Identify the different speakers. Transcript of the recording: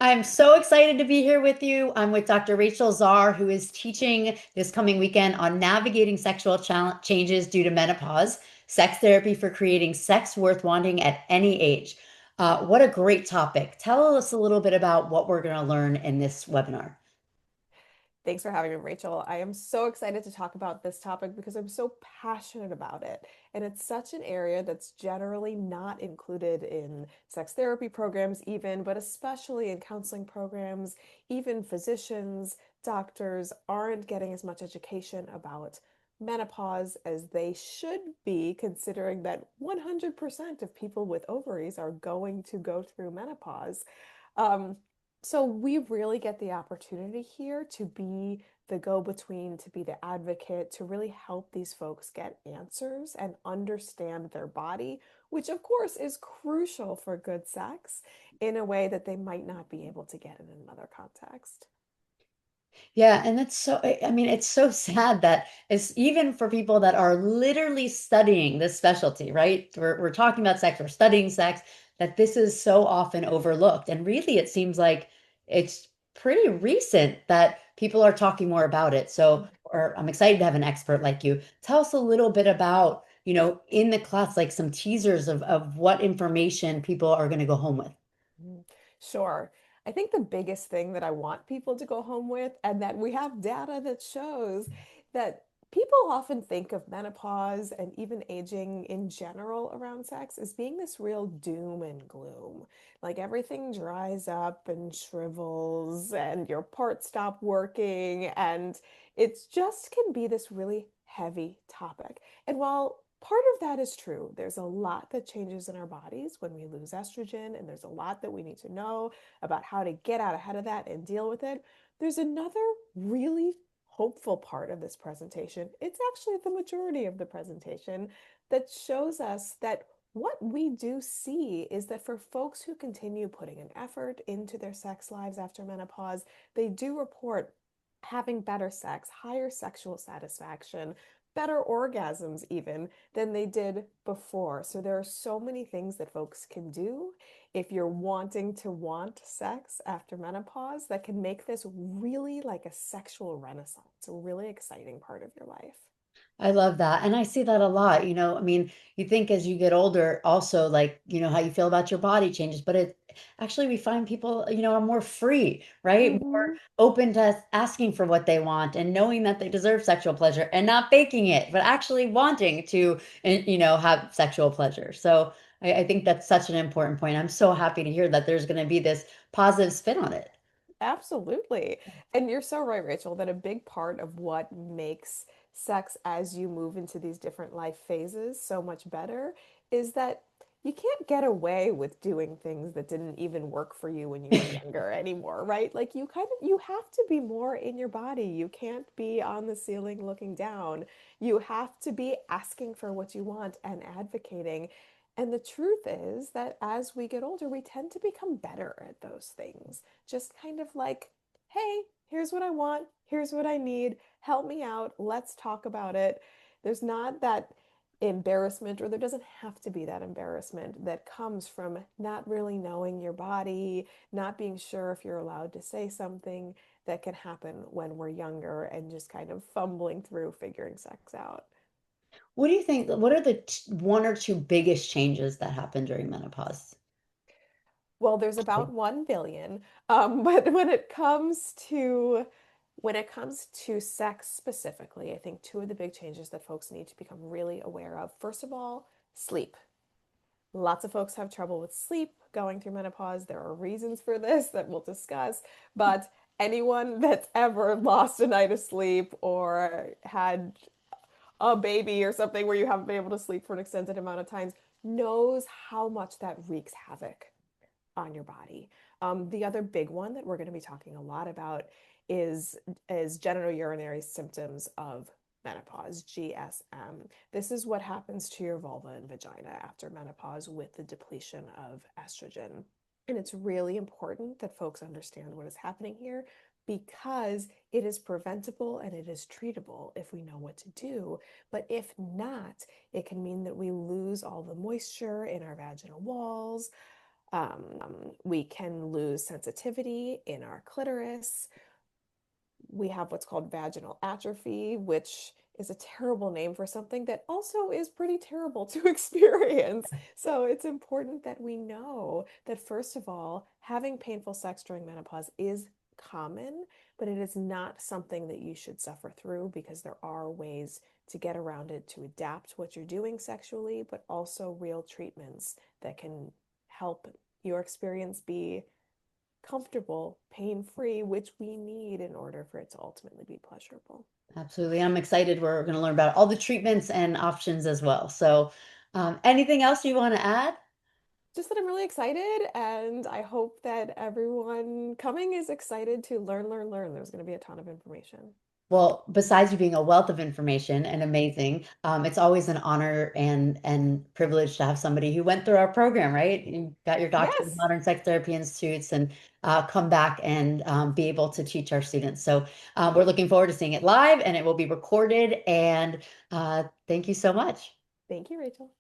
Speaker 1: I'm so excited to be here with you. I'm with Dr. Rachel Czar, who is teaching this coming weekend on navigating sexual changes due to menopause, sex therapy for creating sex worth wanting at any age. What a great topic. Tell us a little bit about what we're going to learn in this webinar.
Speaker 2: Thanks for having me, Rachel. I am so excited to talk about this topic because I'm so passionate about it. And it's such an area that's generally not included in sex therapy programs, even, but especially in counseling programs. Even physicians, doctors aren't getting as much education about menopause as they should be, considering that 100% of people with ovaries are going to go through menopause. Um, so we really get the opportunity here to be the go-between, to be the advocate, to really help these folks get answers and understand their body, which of course is crucial for good sex in a way that they might not be able to get in another context.
Speaker 1: Yeah, and that's so, I mean, it's so sad that it's even for people that are literally studying this specialty, right? We're talking about sex, we're studying sex, that this is so often overlooked. And really, it seems like it's pretty recent that people are talking more about it. So, or I'm excited to have an expert like you. Tell us a little bit about, in the class, like some teasers of what information people are going to go home with.
Speaker 2: Mhm. Sure. I think the biggest thing that I want people to go home with, and that we have data that shows that people often think of menopause and even aging in general around sex as being this real doom and gloom. Like everything dries up and shrivels, and your parts stop working, and it's just can be this really heavy topic. And while part of that is true, there's a lot that changes in our bodies when we lose estrogen, and there's a lot that we need to know about how to get out ahead of that and deal with it. There's another really hopeful part of this presentation. It's actually the majority of the presentation that shows us that what we do see is that for folks who continue putting an effort into their sex lives after menopause, they do report having better sex, higher sexual satisfaction, better orgasms even than they did before. So there are so many things that folks can do if you're wanting to want sex after menopause that can make this really like a sexual renaissance, a really exciting part of your life.
Speaker 1: I love that. And I see that a lot. I mean, you think as you get older, also like, how you feel about your body changes, but it actually, we find people, are more free, right? More
Speaker 2: Mm-hmm.
Speaker 1: open to asking for what they want and knowing that they deserve sexual pleasure and not faking it, but actually wanting to, have sexual pleasure. So I think that's such an important point. I'm so happy to hear that there's going to be this positive spin on it.
Speaker 2: Absolutely. And you're so right, Rachel, that a big part of what makes sex as you move into these different life phases so much better is that you can't get away with doing things that didn't even work for you when you were younger anymore, right? Like you have to be more in your body. You can't be on the ceiling looking down. You have to be asking for what you want and advocating. And the truth is that as we get older, we tend to become better at those things. Just kind of like, hey, here's what I want, here's what I need, help me out, let's talk about it. There's not that embarrassment, or there doesn't have to be that embarrassment that comes from not really knowing your body, not being sure if you're allowed to say something that can happen when we're younger and just kind of fumbling through figuring sex out.
Speaker 1: What do you think? What are the one or two biggest changes that happen during menopause?
Speaker 2: Well, there's about 1 billion. But when it comes to sex specifically, I think two of the big changes that folks need to become really aware of. First of all, sleep. Lots of folks have trouble with sleep going through menopause. There are reasons for this that we'll discuss, but anyone that's ever lost a night of sleep or had a baby or something where you haven't been able to sleep for an extended amount of times knows how much that wreaks havoc on your body. The other big one that we're going to be talking a lot about is genitourinary symptoms of menopause, GSM. This is what happens to your vulva and vagina after menopause with the depletion of estrogen. And it's really important that folks understand what is happening here because it is preventable and it is treatable if we know what to do. But if not, it can mean that we lose all the moisture in our vaginal walls, We can lose sensitivity in our clitoris. We have what's called vaginal atrophy, which is a terrible name for something that also is pretty terrible to experience. So it's important that we know that, first of all, having painful sex during menopause is common, but it is not something that you should suffer through, because there are ways to get around it, to adapt what you're doing sexually, but also real treatments that can help your experience be comfortable, pain free, which we need in order for it to ultimately be pleasurable.
Speaker 1: Absolutely. I'm excited. We're going to learn about all the treatments and options as well. So, anything else you want to add?
Speaker 2: Just that I'm really excited, and I hope that everyone coming is excited to learn, learn, learn. There's going to be a ton of information.
Speaker 1: Well, besides you being a wealth of information and amazing, it's always an honor and privilege to have somebody who went through our program, right? You got your doctorate in
Speaker 2: Yes,
Speaker 1: modern sex therapy institutes and come back and be able to teach our students. So we're looking forward to seeing it live, and it will be recorded. And thank you so much.
Speaker 2: thank you, Rachel.